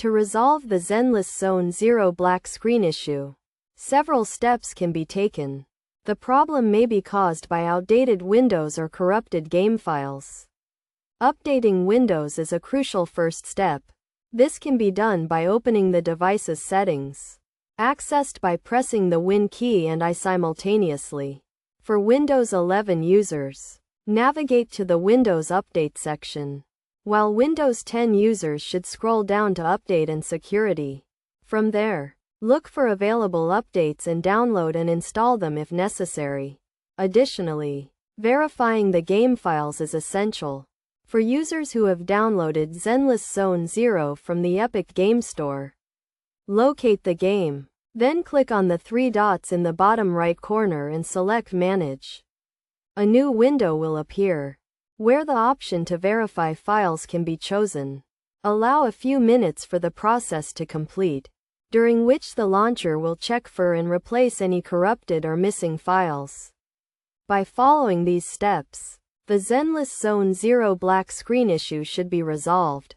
To resolve the Zenless Zone Zero black screen issue, several steps can be taken. The problem may be caused by outdated Windows or corrupted game files. Updating Windows is a crucial first step. This can be done by opening the device's settings, accessed by pressing the Win key and I simultaneously. For Windows 11 users, navigate to the Windows Update section, while Windows 10 users should scroll down to Update and Security. From there, look for available updates and download and install them if necessary. Additionally, verifying the game files is essential. For users who have downloaded Zenless Zone Zero from the Epic Game Store, locate the game, then click on the three dots in the bottom right corner and select Manage. A new window will appear, where the option to verify files can be chosen. Allow a few minutes for the process to complete, during which the launcher will check for and replace any corrupted or missing files. By following these steps, the Zenless Zone Zero black screen issue should be resolved.